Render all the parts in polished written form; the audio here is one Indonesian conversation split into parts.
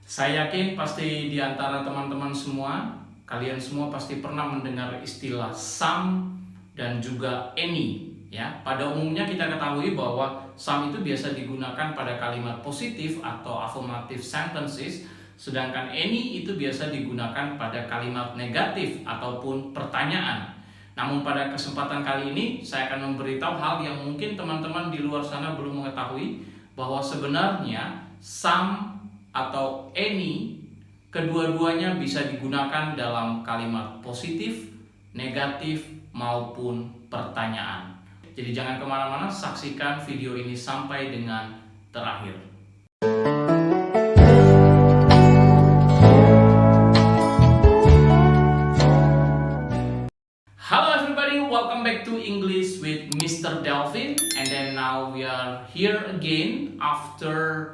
Saya yakin pasti di antara teman-teman semua, kalian semua pasti pernah mendengar istilah some dan juga any. Ya, pada umumnya kita ketahui bahwa some itu biasa digunakan pada kalimat positif atau affirmative sentences, sedangkan any itu biasa digunakan pada kalimat negatif ataupun pertanyaan. Namun pada kesempatan kali ini saya akan memberitahu hal yang mungkin teman-teman di luar sana belum mengetahui, bahwa sebenarnya some atau any kedua-duanya bisa digunakan dalam kalimat positif, negatif, maupun pertanyaan. Jadi jangan kemana-mana, saksikan video ini sampai dengan terakhir. Hello everybody, welcome back to English with Mr. Delvin. And then now we are here again after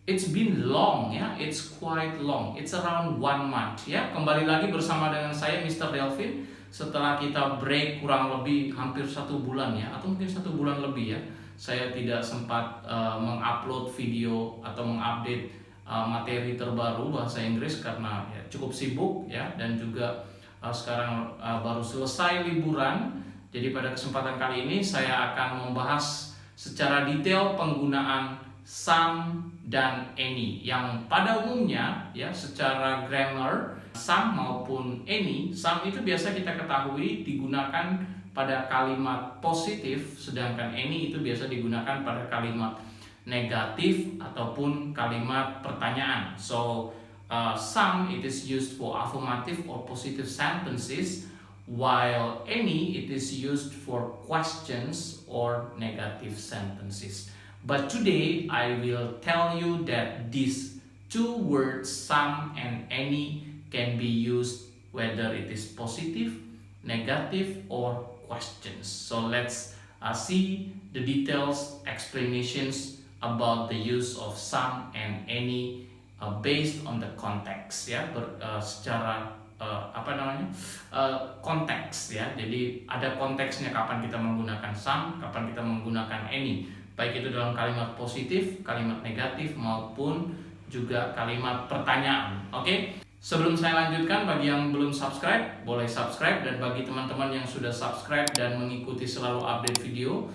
it's been long ya, it's quite long, it's around 1 month ya. Kembali lagi bersama dengan saya Mr. Delvin setelah kita break kurang lebih hampir 1 bulan ya, atau mungkin 1 bulan lebih ya. Saya tidak sempat mengupload video atau mengupdate materi terbaru bahasa Inggris karena ya, cukup sibuk ya, dan juga sekarang baru selesai liburan. Jadi pada kesempatan kali ini saya akan membahas secara detail penggunaan some dan any, yang pada umumnya ya secara grammar some maupun any, some itu biasa kita ketahui digunakan pada kalimat positif, sedangkan any itu biasa digunakan pada kalimat negatif ataupun kalimat pertanyaan. So some it is used for affirmative or positive sentences, while any it is used for questions or negative sentences. But today I will tell you that these two words some and any can be used whether it is positive, negative, or questions. So let's see the details, explanations about the use of some and any based on the context ya, secara konteks ya. Jadi ada konteksnya kapan kita menggunakan some, kapan kita menggunakan any, baik itu dalam kalimat positif, kalimat negatif, maupun juga kalimat pertanyaan. Oke? Sebelum saya lanjutkan, bagi yang belum subscribe, boleh subscribe, dan bagi teman-teman yang sudah subscribe dan mengikuti selalu update video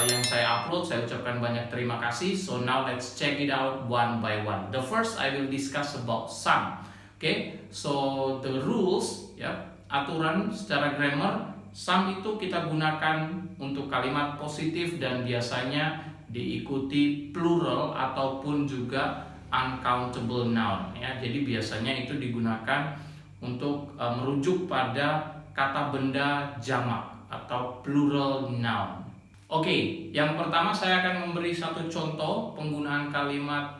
yang saya upload, saya ucapkan banyak terima kasih. So now let's check it out one by one. The first I will discuss about some. Okay, so the rules ya, aturan secara grammar, some itu kita gunakan untuk kalimat positif dan biasanya diikuti plural ataupun juga uncountable noun ya. Jadi biasanya itu digunakan untuk merujuk pada kata benda jamak atau plural noun. Oke, yang pertama saya akan memberi satu contoh penggunaan kalimat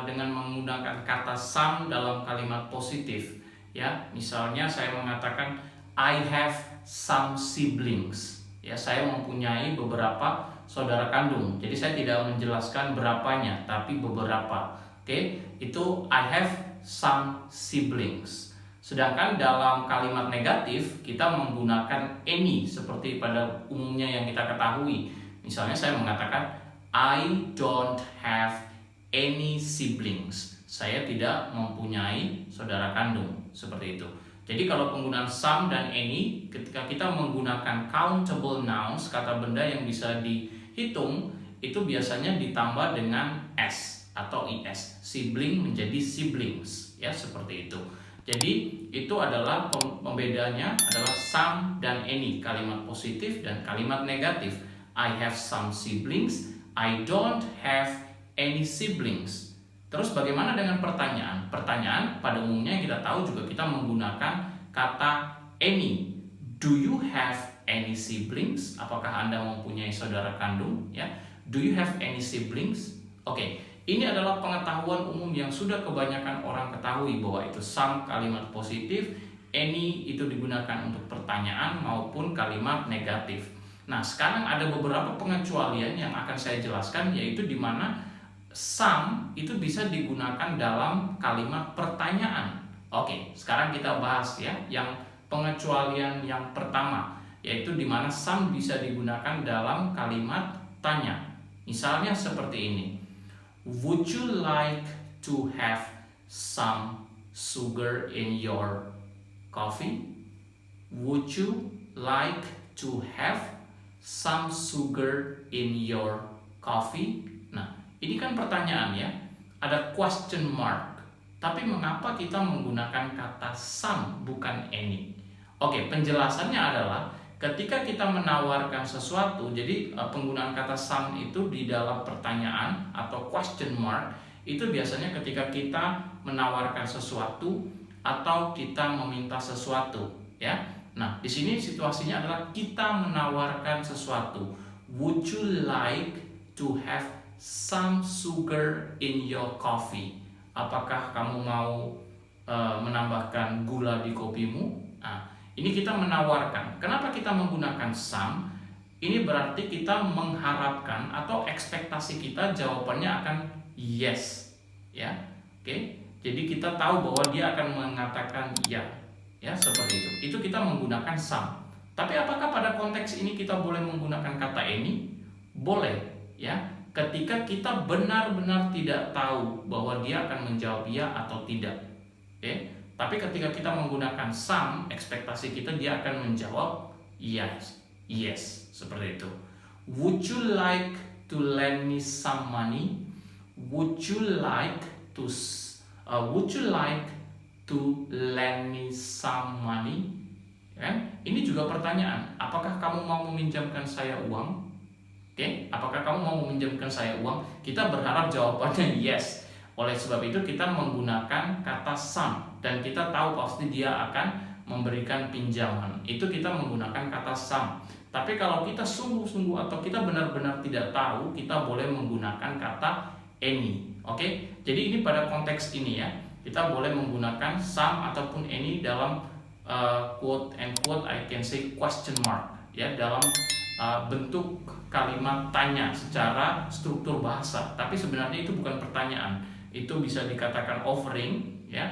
dengan menggunakan kata some dalam kalimat positif ya. Misalnya saya mengatakan I have some siblings ya, saya mempunyai beberapa saudara kandung. Jadi saya tidak menjelaskan berapanya tapi beberapa. Oke, itu I have some siblings. Sedangkan dalam kalimat negatif kita menggunakan any seperti pada umumnya yang kita ketahui. Misalnya saya mengatakan I don't have any siblings. Saya tidak mempunyai saudara kandung, seperti itu. Jadi kalau penggunaan some dan any, ketika kita menggunakan countable nouns, kata benda yang bisa dihitung, itu biasanya ditambah dengan s atau is. Sibling menjadi siblings, ya seperti itu. Jadi itu adalah pembedanya adalah some dan any, kalimat positif dan kalimat negatif. I have some siblings, I don't have any siblings. Terus bagaimana dengan pertanyaan? Pertanyaan pada umumnya yang kita tahu juga kita menggunakan kata any. Do you have any siblings? Apakah Anda mempunyai saudara kandung? Ya. Do you have any siblings? Oke, ini adalah pengetahuan umum yang sudah kebanyakan orang ketahui bahwa itu some kalimat positif, any itu digunakan untuk pertanyaan maupun kalimat negatif. Nah, sekarang ada beberapa pengecualian yang akan saya jelaskan, yaitu di mana some itu bisa digunakan dalam kalimat pertanyaan. Oke, sekarang kita bahas ya yang pengecualian yang pertama, yaitu di mana some bisa digunakan dalam kalimat tanya. Misalnya seperti ini. Would you like to have some sugar in your coffee? Would you like to have some sugar in your coffee? Nah, ini kan pertanyaan ya. Ada question mark. Tapi mengapa kita menggunakan kata some bukan any? Oke, penjelasannya adalah ketika kita menawarkan sesuatu, jadi penggunaan kata some itu di dalam pertanyaan atau question mark itu biasanya ketika kita menawarkan sesuatu atau kita meminta sesuatu, ya. Nah, di sini situasinya adalah kita menawarkan sesuatu. Would you like to have some sugar in your coffee? Apakah kamu mau menambahkan gula di kopimu? Nah, ini kita menawarkan. Kenapa kita menggunakan some? Ini berarti kita mengharapkan atau ekspektasi kita jawabannya akan yes, ya. Oke. Jadi kita tahu bahwa dia akan mengatakan ya. Ya, seperti itu. Itu kita menggunakan some. Tapi apakah pada konteks ini kita boleh menggunakan kata any? Boleh, ya. Ketika kita benar-benar tidak tahu bahwa dia akan menjawab ya atau tidak. Oke. Tapi ketika kita menggunakan some, ekspektasi kita dia akan menjawab yes. Yes, seperti itu. Would you like to lend me some money? Would you like to lend me some money? Kan? Ini juga pertanyaan. Apakah kamu mau meminjamkan saya uang? Oke, apakah kamu mau meminjamkan saya uang? Kita berharap jawabannya yes. Oleh sebab itu kita menggunakan kata some dan kita tahu pasti dia akan memberikan pinjaman. Itu kita menggunakan kata some. Tapi kalau kita sungguh-sungguh atau kita benar-benar tidak tahu, kita boleh menggunakan kata any. Oke? Jadi ini pada konteks ini ya. Kita boleh menggunakan some ataupun any dalam quote and quote I can say question mark ya, dalam bentuk kalimat tanya secara struktur bahasa. Tapi sebenarnya itu bukan pertanyaan. Itu bisa dikatakan offering ya,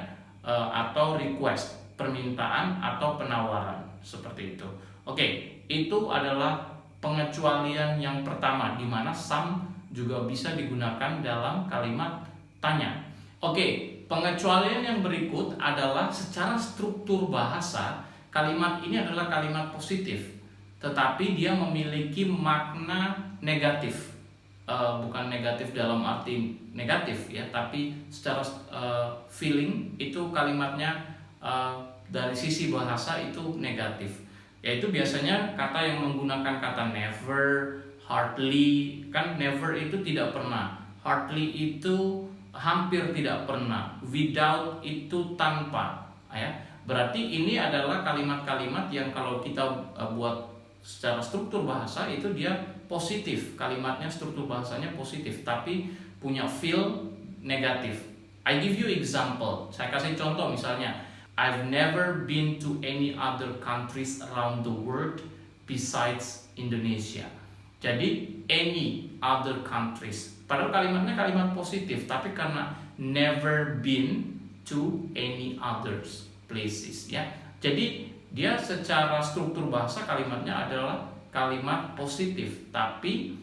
atau request, permintaan atau penawaran seperti itu. Oke, itu adalah pengecualian yang pertama di mana some juga bisa digunakan dalam kalimat tanya. Oke, pengecualian yang berikut adalah secara struktur bahasa, kalimat ini adalah kalimat positif, tetapi dia memiliki makna negatif. Bukan negatif dalam arti negatif ya, tapi secara feeling itu kalimatnya dari sisi bahasa itu negatif. Yaitu biasanya kata yang menggunakan kata never, hardly, kan never itu tidak pernah, hardly itu hampir tidak pernah, without itu tanpa, ya. Berarti ini adalah kalimat-kalimat yang kalau kita buat secara struktur bahasa itu dia positif, kalimatnya struktur bahasanya positif, tapi punya feel negatif. I give you example, saya kasih contoh misalnya, I've never been to any other countries around the world besides Indonesia. Jadi any other countries. Padahal kalimatnya kalimat positif, tapi karena never been to any others places ya. Jadi dia secara struktur bahasa kalimatnya adalah kalimat positif, tapi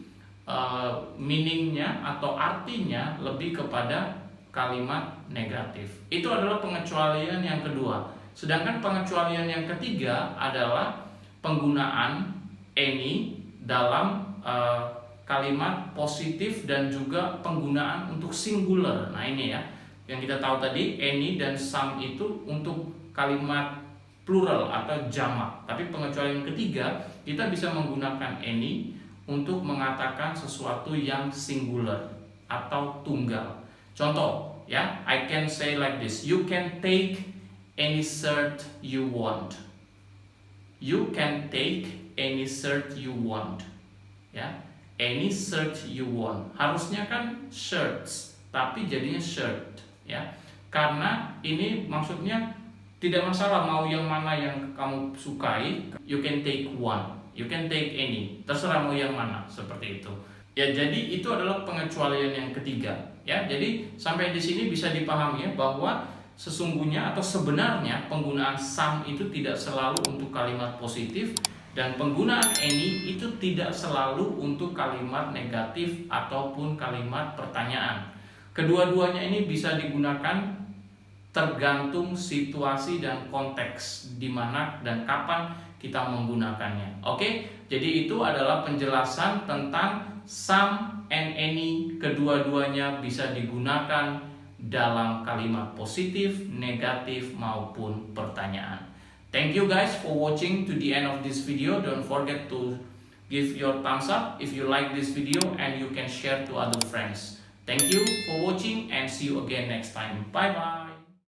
meaningnya atau artinya lebih kepada kalimat negatif. Itu adalah pengecualian yang kedua. Sedangkan pengecualian yang ketiga adalah penggunaan any dalam kalimat positif dan juga penggunaan untuk singular. Nah ini ya, yang kita tahu tadi any dan some itu untuk kalimat plural atau jamak. Tapi pengecualian ketiga kita bisa menggunakan any untuk mengatakan sesuatu yang singular atau tunggal. Contoh ya, I can say like this, you can take any shirt you want. You can take any shirt you want. Ya, any shirt you want. Harusnya kan shirts, tapi jadinya shirt ya. Karena ini maksudnya tidak masalah mau yang mana yang kamu sukai, you can take one, you can take any, terserah mau yang mana, seperti itu. Ya, jadi itu adalah pengecualian yang ketiga. Ya, jadi sampai di sini bisa dipahami ya bahwa sesungguhnya atau sebenarnya penggunaan some itu tidak selalu untuk kalimat positif dan penggunaan any itu tidak selalu untuk kalimat negatif ataupun kalimat pertanyaan. Kedua-duanya ini bisa digunakan tergantung situasi dan konteks di mana dan kapan kita menggunakannya. Oke, jadi itu adalah penjelasan tentang some and any, kedua-duanya bisa digunakan dalam kalimat positif, negatif maupun pertanyaan. Thank you guys for watching to the end of this video. Don't forget to give your thumbs up if you like this video, and you can share to other friends. Thank you for watching and see you again next time. Bye bye.